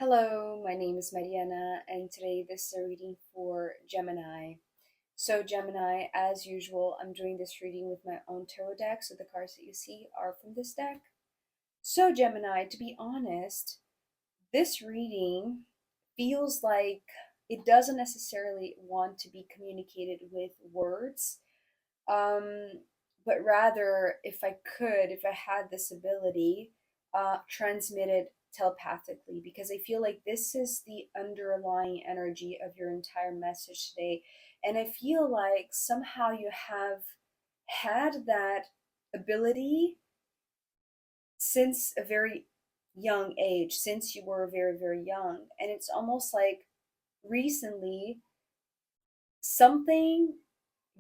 Hello, my name is Mariana, and today this is a reading for Gemini. So, Gemini, as usual, I'm doing this reading with my own tarot deck, so the cards that you see are from this deck. So, Gemini, to be honest, this reading feels like it doesn't necessarily want to be communicated with words, um, but rather, if I had this ability, transmitted telepathically, because I feel like this is the underlying energy of your entire message today. And I feel like somehow you have had that ability since a very young age, since you were very, very young. And it's almost like recently something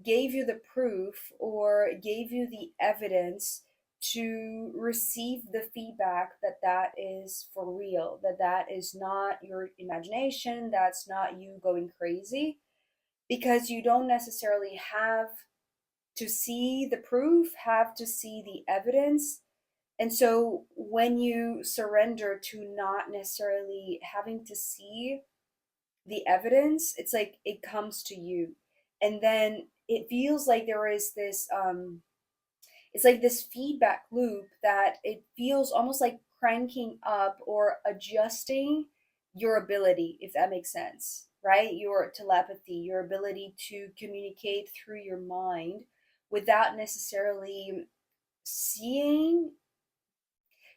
gave you the proof or gave you the evidence to receive the feedback that that is for real, that that is not your imagination, that's not you going crazy, because you don't necessarily have to see the proof, have to see the evidence. And so when you surrender to not necessarily having to see the evidence, it's like it comes to you. And then it feels like there is this it's like this feedback loop that it feels almost like cranking up or adjusting your ability, if that makes sense, right? Your telepathy, your ability to communicate through your mind without necessarily seeing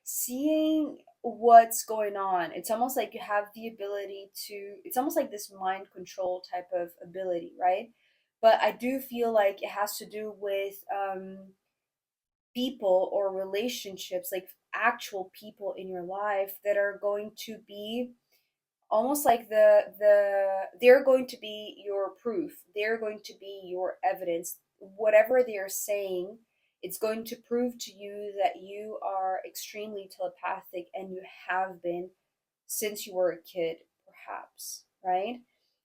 seeing what's going on. It's almost like you have the ability to, it's almost like this mind control type of ability, right? But I do feel like it has to do with people or relationships, like actual people in your life that are going to be almost like they're going to be your proof, they're going to be your evidence. Whatever they're saying, it's going to prove to you that you are extremely telepathic, and you have been since you were a kid, perhaps, right?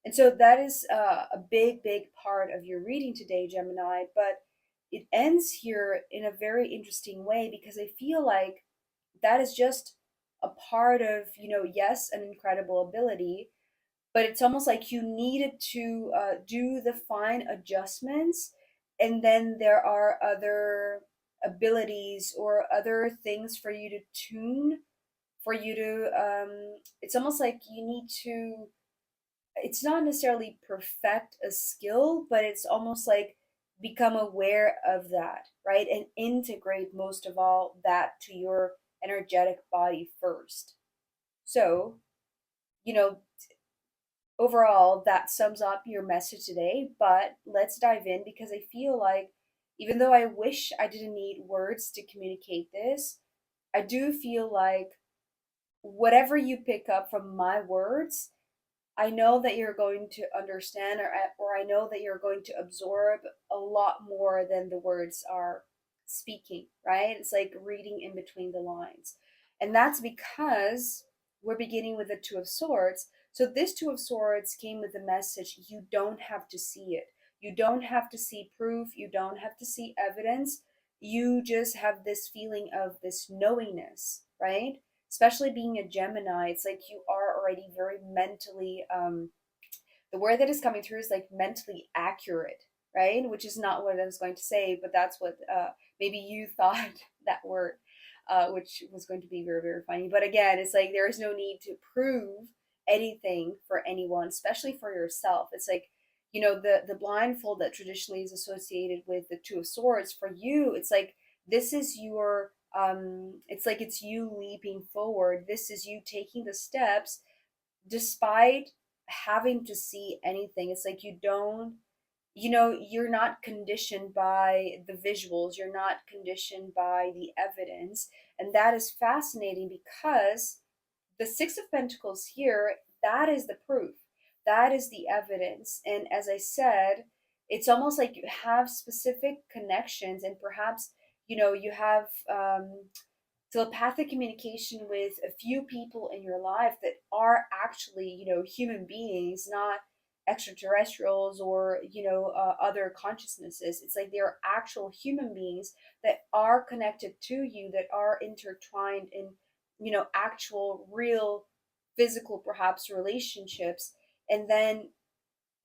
And so that is a big part of your reading today, Gemini. But it ends here in a very interesting way, because I feel like that is just a part of, yes, an incredible ability, but it's almost like you needed to do the fine adjustments. And then there are other abilities or other things for you to tune, for you to, it's almost like you need to, it's not necessarily perfect a skill, but it's almost like become aware of that, right? And integrate most of all that to your energetic body first. So, you know, overall, that sums up your message today. But let's dive in, because I feel like even though I wish I didn't need words to communicate this, I do feel like whatever you pick up from my words, I know that you're going to understand, or I know that you're going to absorb a lot more than the words are speaking, right? It's like reading in between the lines. And that's because we're beginning with the Two of Swords. So this Two of Swords came with the message: you don't have to see it. You don't have to see proof. You don't have to see evidence. You just have this feeling of this knowingness, right? Especially being a Gemini, it's like you are already very mentally, the word that is coming through is like mentally accurate, right? Which is not what I was going to say, but that's what maybe you thought that word, which was going to be very, very funny. But again, it's like there is no need to prove anything for anyone, especially for yourself. It's like, the blindfold that traditionally is associated with the Two of Swords, for you, it's like this is your, it's like it's you leaping forward. This is you taking the steps despite having to see anything. It's like you don't, you're not conditioned by the visuals, you're not conditioned by the evidence. And that is fascinating, because the Six of Pentacles here, that is the proof, that is the evidence. And as I said, it's almost like you have specific connections, and perhaps, you have telepathic communication with a few people in your life that are actually, human beings, not extraterrestrials or, other consciousnesses. It's like they're actual human beings that are connected to you, that are intertwined in, actual real physical, perhaps, relationships, and then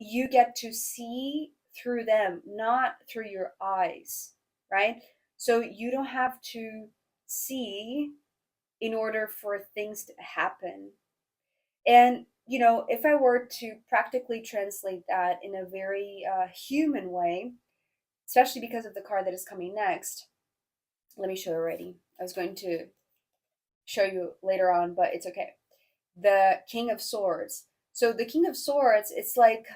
you get to see through them, not through your eyes, right? So you don't have to see in order for things to happen. And, if I were to practically translate that in a very human way, especially because of the card that is coming next, let me show you already. I was going to show you later on, but it's okay. The King of Swords. So the King of Swords, it's like,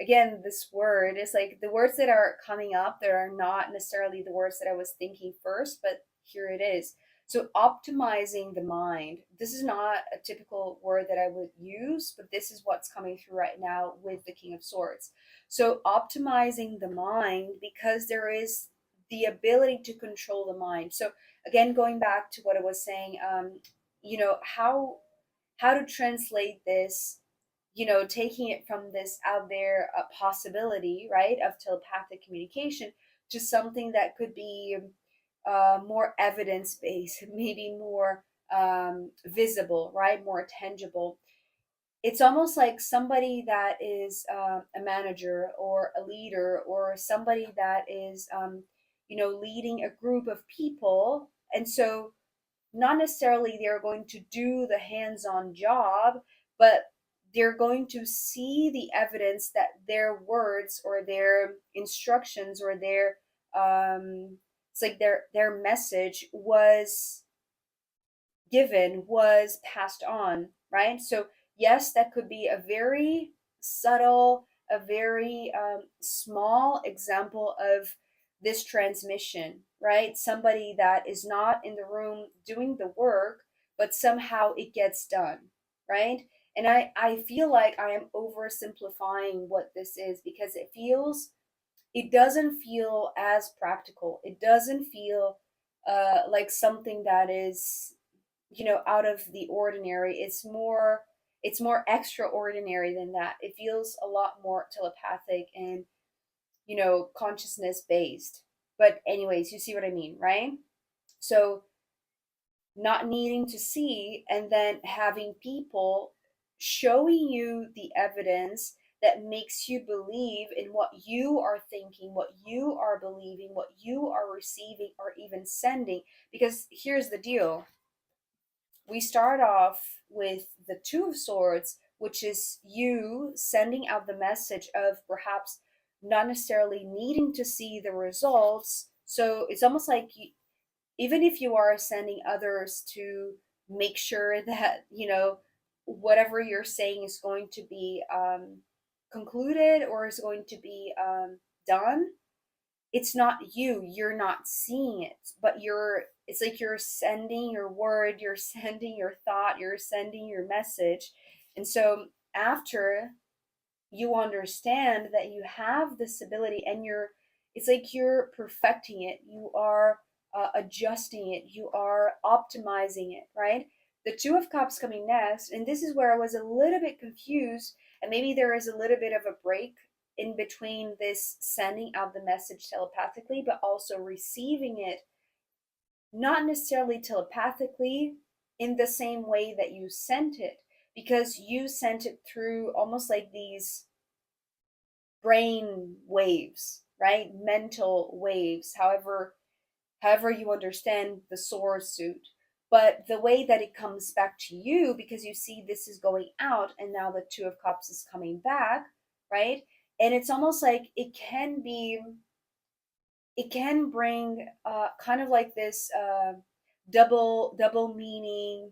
again, this word is like the words that are coming up that are not necessarily the words that I was thinking first, but here it is. So optimizing the mind. This is not a typical word that I would use, but this is what's coming through right now with the King of Swords. So optimizing the mind, because there is the ability to control the mind. So again, going back to what I was saying, how to translate this, taking it from this out there possibility, right, of telepathic communication to something that could be more evidence based, maybe more visible, right, more tangible. It's almost like somebody that is a manager or a leader or somebody that is, leading a group of people. And so not necessarily they're going to do the hands-on job, but they're going to see the evidence that their words or their instructions or their it's like their message was given, was passed on, right? So yes, that could be a very subtle, a very small example of this transmission, right? Somebody that is not in the room doing the work, but somehow it gets done, right? And I feel like I am oversimplifying what this is because it doesn't feel as practical. It doesn't feel like something that is, out of the ordinary. It's more extraordinary than that. It feels a lot more telepathic and, consciousness based. But anyways, you see what I mean, right? So not needing to see and then having people showing you the evidence that makes you believe in what you are thinking, what you are believing, what you are receiving, or even sending. Because here's the deal, we start off with the Two of Swords, which is you sending out the message of perhaps not necessarily needing to see the results. So it's almost like even if you are sending others to make sure that, whatever you're saying is going to be concluded or is going to be done, it's not you're not seeing it, but it's like you're sending your word, you're sending your thought, you're sending your message. And so after you understand that you have this ability and it's like you're perfecting it, you are adjusting it, you are optimizing it, right? The Two of Cups coming next, and this is where I was a little bit confused, and maybe there is a little bit of a break in between this sending out the message telepathically, but also receiving it not necessarily telepathically in the same way that you sent it, because you sent it through almost like these brain waves, right? Mental waves, however you understand the sword suit. But the way that it comes back to you, because you see this is going out and now the Two of Cups is coming back, right? And it's almost like it can bring kind of like this double meaning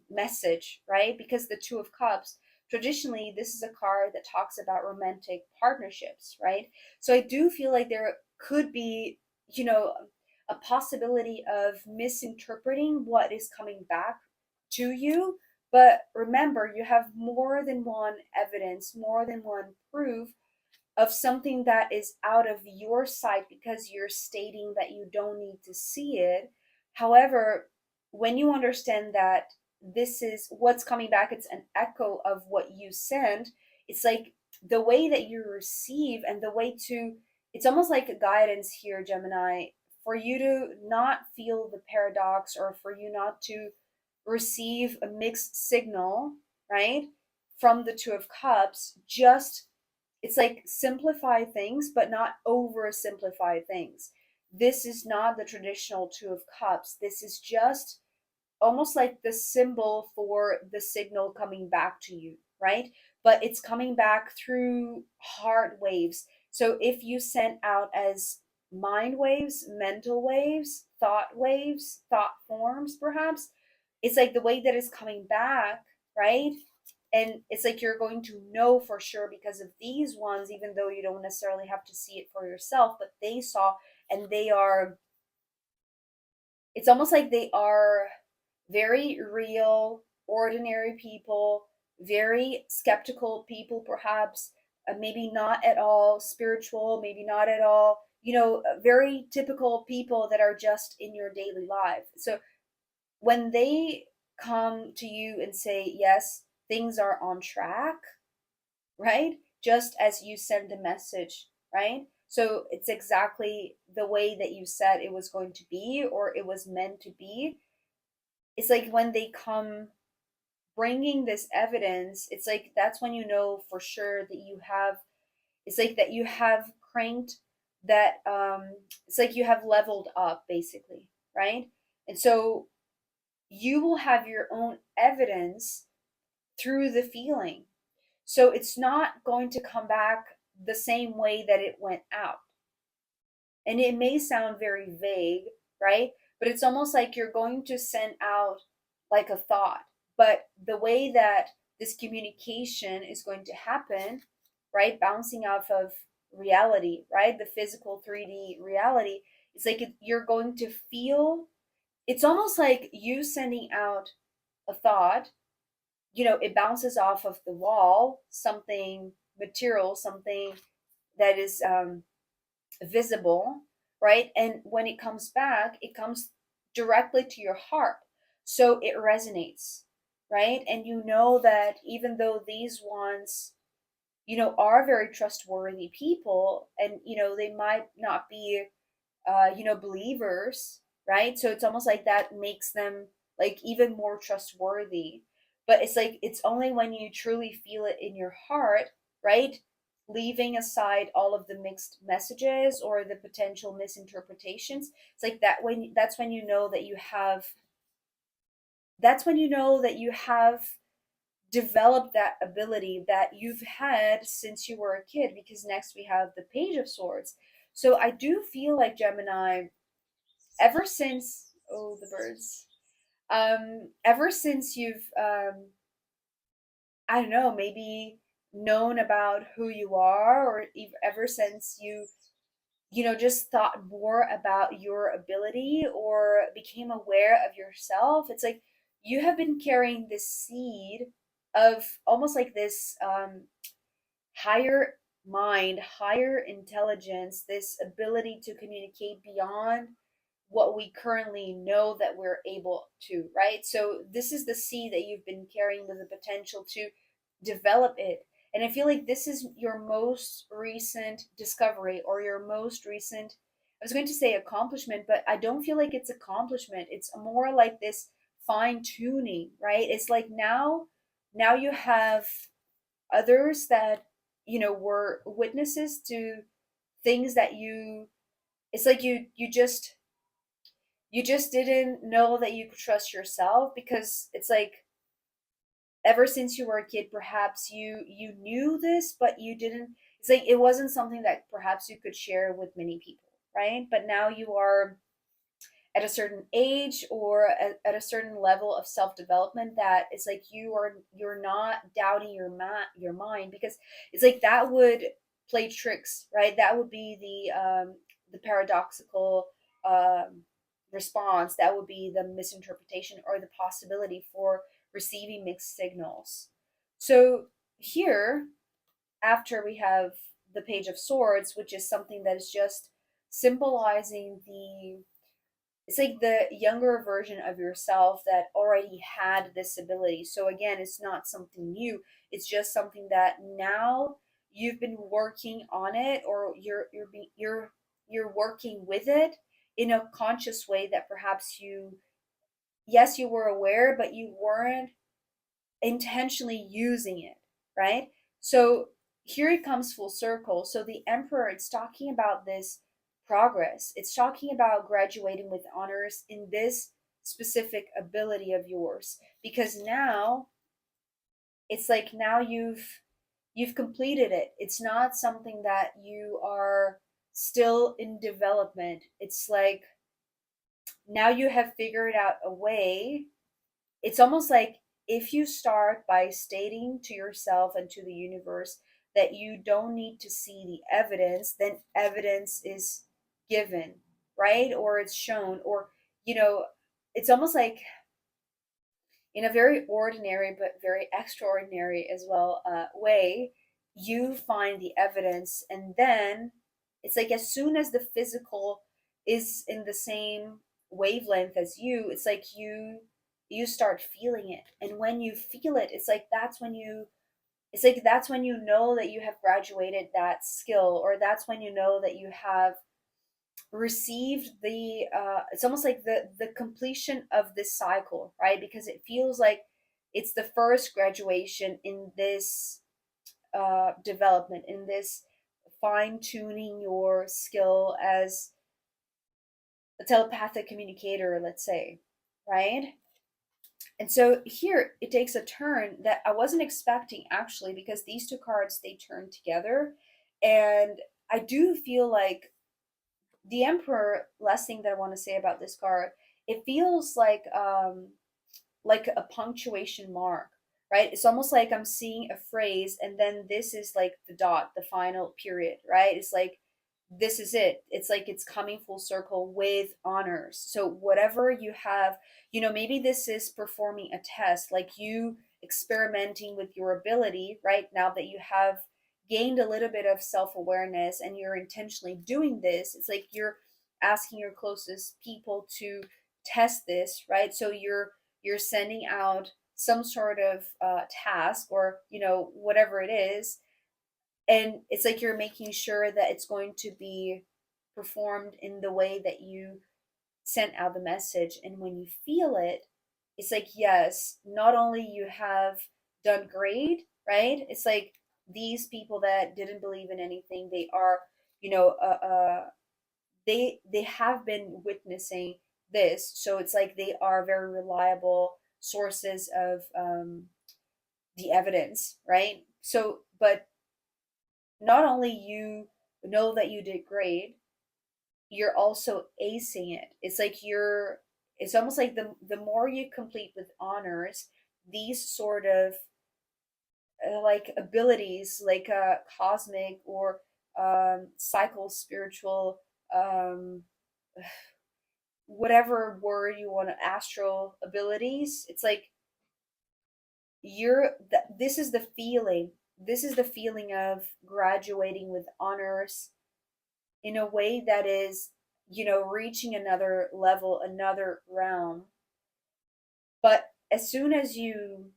message, right? Because the Two of Cups, traditionally, this is a card that talks about romantic partnerships, right? So I do feel like there could be, a possibility of misinterpreting what is coming back to you. But remember, you have more than one evidence, more than one proof of something that is out of your sight because you're stating that you don't need to see it. However, when you understand that this is what's coming back, it's an echo of what you sent, it's like the way that you receive and the way to, it's almost like a guidance here, Gemini, for you to not feel the paradox or for you not to receive a mixed signal, right, from the Two of Cups, just it's like simplify things, but not oversimplify things. This is not the traditional Two of Cups. This is just almost like the symbol for the signal coming back to you, right? But it's coming back through heart waves. So if you sent out as mind waves, mental waves, thought forms, perhaps, it's like the way that it's coming back, right? And it's like you're going to know for sure because of these ones, even though you don't necessarily have to see it for yourself, but they saw, and they are, it's almost like they are very real, ordinary people, very skeptical people, perhaps, maybe not at all spiritual, maybe not at all, very typical people that are just in your daily life. So when they come to you and say, yes, things are on track, right? Just as you send a message, right? So it's exactly the way that you said it was going to be or it was meant to be. It's like when they come bringing this evidence, it's like that's when you know for sure that you have, it's like that you have cranked that, it's like you have leveled up basically, right? And so you will have your own evidence through the feeling. So it's not going to come back the same way that it went out. And it may sound very vague, right? But it's almost like you're going to send out like a thought. But the way that this communication is going to happen, right? Bouncing off of reality, right? The physical 3D reality. It's like you're going to feel, it's almost like you sending out a thought, it bounces off of the wall, something material, something that is visible, right? And when it comes back, it comes directly to your heart. So it resonates, right? And you know that even though these ones, are very trustworthy people and, they might not be, believers, right? So it's almost like that makes them like even more trustworthy. But it's like it's only when you truly feel it in your heart, right? Leaving aside all of the mixed messages or the potential misinterpretations. It's like that when that's when you know that you have that's when you know that you have developed that ability that you've had since you were a kid, because next we have the Page of Swords. So I do feel like Gemini, ever since, oh, the birds, ever since you've, I don't know, maybe known about who you are, or ever since you just thought more about your ability or became aware of yourself, it's like you have been carrying this seed of almost like this, higher mind, higher intelligence, this ability to communicate beyond what we currently know that we're able to, right? So this is the seed that you've been carrying with the potential to develop it. And I feel like this is your most recent discovery or your most recent, I was going to say accomplishment, but I don't feel like it's accomplishment. It's more like this fine tuning, right? It's like now you have others that, were witnesses to things that it's like you just didn't know that you could trust yourself, because it's like ever since you were a kid, perhaps you knew this, but you didn't, it's like it wasn't something that perhaps you could share with many people, right? But now you are at a certain age or at a certain level of self-development that it's like you're not doubting your mind, because it's like that would play tricks, right? That would be the paradoxical um response, that would be the misinterpretation or the possibility for receiving mixed signals. So here, after we have the Page of Swords, which is something that is just symbolizing it's like the younger version of yourself that already had this ability. So again, it's not something new. It's just something that now you've been working on it, or you're working with it in a conscious way that perhaps yes, you were aware, but you weren't intentionally using it, right? So here it comes full circle. So the emperor, it's talking about this progress. It's talking about graduating with honors in this specific ability of yours, because now it's like now you've completed it. It's not something that you are still in development. It's like now you have figured out a way. It's almost like if you start by stating to yourself and to the universe that you don't need to see the evidence, then evidence is given, right? Or it's shown, or, you know, it's almost like in a very ordinary but very extraordinary as well way, you find the evidence, and then it's like as soon as the physical is in the same wavelength as you, it's like you start feeling it, and when you feel it, it's like that's when you know that you have graduated that skill, or that's when you know that you have received the it's almost like the completion of this cycle, right? Because it feels like it's the first graduation in this development, in this fine tuning your skill as a telepathic communicator, let's say, right? And so here it takes a turn that I wasn't expecting, actually, because these two cards, they turn together, and I do feel the emperor, last thing that I want to say about this card, it feels like a punctuation mark, right? It's almost like I'm seeing a phrase, and then this is like the dot, the final period, right? It's like this is it. It's like it's coming full circle with honors. So whatever you have, maybe this is performing a test, like you experimenting with your ability, right? Now that you have gained a little bit of self-awareness and you're intentionally doing this, it's like you're asking your closest people to test this, right? So you're sending out some sort of task, or whatever it is, and it's like you're making sure that it's going to be performed in the way that you sent out the message. And when you feel it, it's like, yes, not only you have done great, right? It's like these people that didn't believe in anything, they are, you know they have been witnessing this, so it's like they are very reliable sources of the evidence, right? So but not only you know that you did great, you're also acing it. It's almost like the more you complete with honors, these sort of like abilities, like cosmic or cycle spiritual, um whatever word you want to, astral abilities, it's like this is the feeling, of graduating with honors in a way that is, reaching another level, another realm. But as soon as you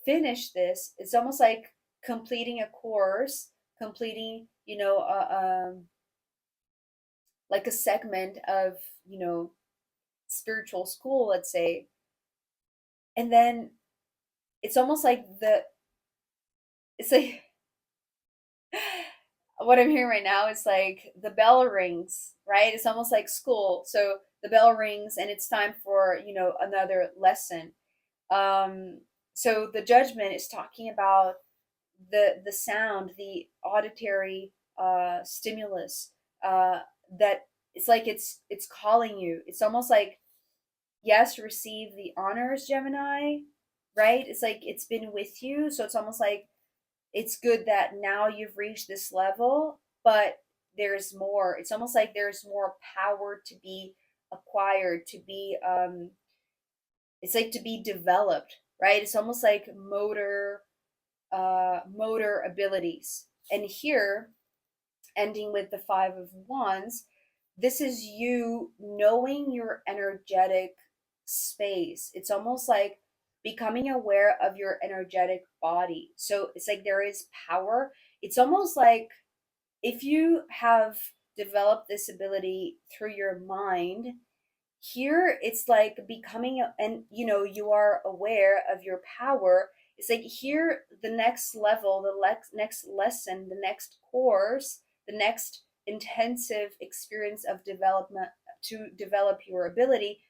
finish this, it's almost like completing a course, completing, like a segment of, you know, spiritual school, let's say. And then it's almost like it's like what I'm hearing right now is like the bell rings, right? It's almost like school. So the bell rings and it's time for, another lesson. Um, so the judgment is talking about the sound, the auditory stimulus, that it's like it's calling you. It's almost like, yes, receive the honors, Gemini, right? It's like it's been with you. So it's almost like it's good that now you've reached this level, but there's more. It's almost like there's more power to be acquired, to be it's like to be developed, right? It's almost like motor abilities. And here, ending with the 5 of Wands, this is you knowing your energetic space. It's almost like becoming aware of your energetic body. So it's like there is power. It's almost like if you have developed this ability through your mind, Here it's like becoming and you are aware of your power. It's like here the next level, the next lesson, the next course, the next intensive experience of development to develop your ability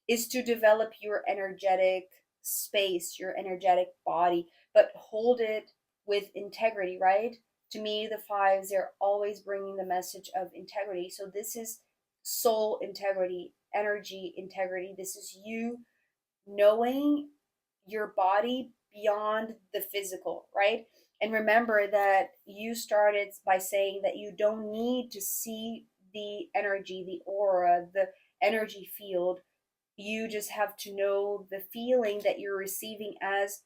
is to develop your energetic space, your energetic body, but hold it with integrity, right? To me, the fives, they're always bringing the message of integrity. So this is soul integrity, energy integrity. This is you knowing your body beyond the physical, right? And remember that you started by saying that you don't need to see the energy, the aura, the energy field. You just have to know the feeling that you're receiving as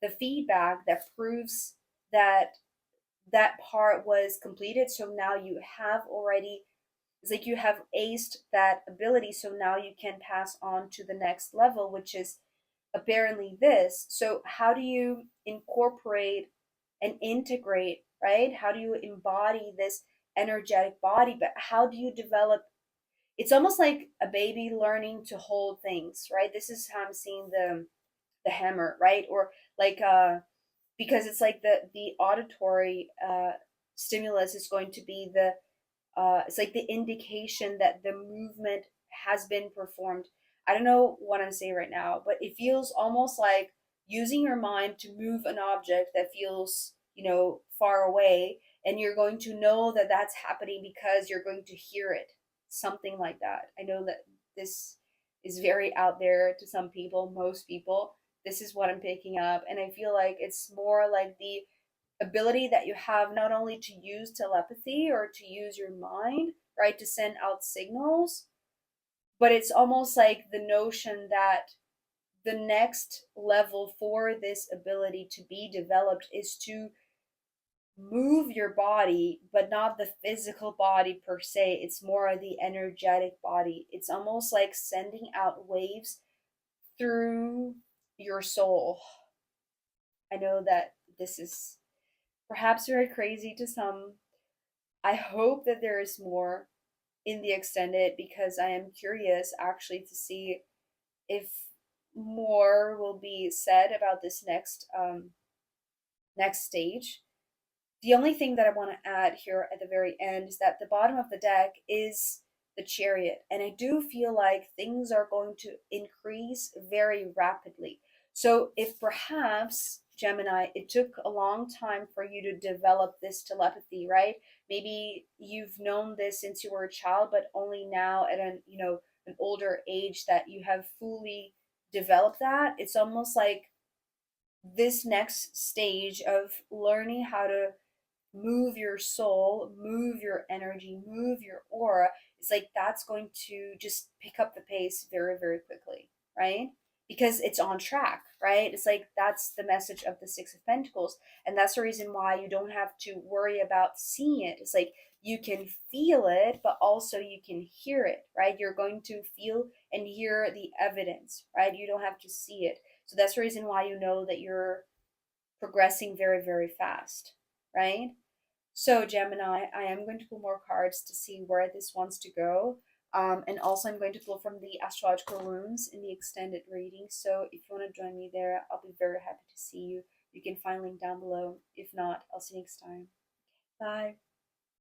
the feedback that proves that that part was completed. So now you have already, it's like you have aced that ability. So now you can pass on to the next level, which is apparently this. So how do you incorporate and integrate, right? How do you embody this energetic body? But how do you develop? It's almost like a baby learning to hold things, right? This is how I'm seeing the hammer, right? Or like because it's like the auditory stimulus is going to be the it's like the indication that the movement has been performed. I don't know what I'm saying right now, but it feels almost like using your mind to move an object that feels, far away, and you're going to know that that's happening because you're going to hear it. Something like that. I know that this is very out there to some people, most people. This is what I'm picking up, and I feel like it's more like the ability that you have not only to use telepathy or to use your mind, right, to send out signals, but it's almost like the notion that the next level for this ability to be developed is to move your body, but not the physical body per se. It's more the energetic body. It's almost like sending out waves through your soul. I know that this is perhaps very crazy to some. I hope that there is more in the extended because I am curious actually to see if more will be said about this next stage. The only thing that I want to add here at the very end is that the bottom of the deck is the chariot, and I do feel like things are going to increase very rapidly. So if perhaps Gemini, it took a long time for you to develop this telepathy, right? Maybe you've known this since you were a child, but only now at an older age that you have fully developed that. It's almost like this next stage of learning how to move your soul, move your energy, move your aura, it's like that's going to just pick up the pace very, very quickly, right? Because it's on track, right? It's like that's the message of the Six of Pentacles. And that's the reason why you don't have to worry about seeing it. It's like you can feel it, but also you can hear it, right? You're going to feel and hear the evidence, right? You don't have to see it. So that's the reason why you know that you're progressing very, very fast, right? So, Gemini, I am going to pull more cards to see where this wants to go. And also, I'm going to pull from the astrological rooms in the extended reading. So, if you want to join me there, I'll be very happy to see you. You can find link down below. If not, I'll see you next time. Bye.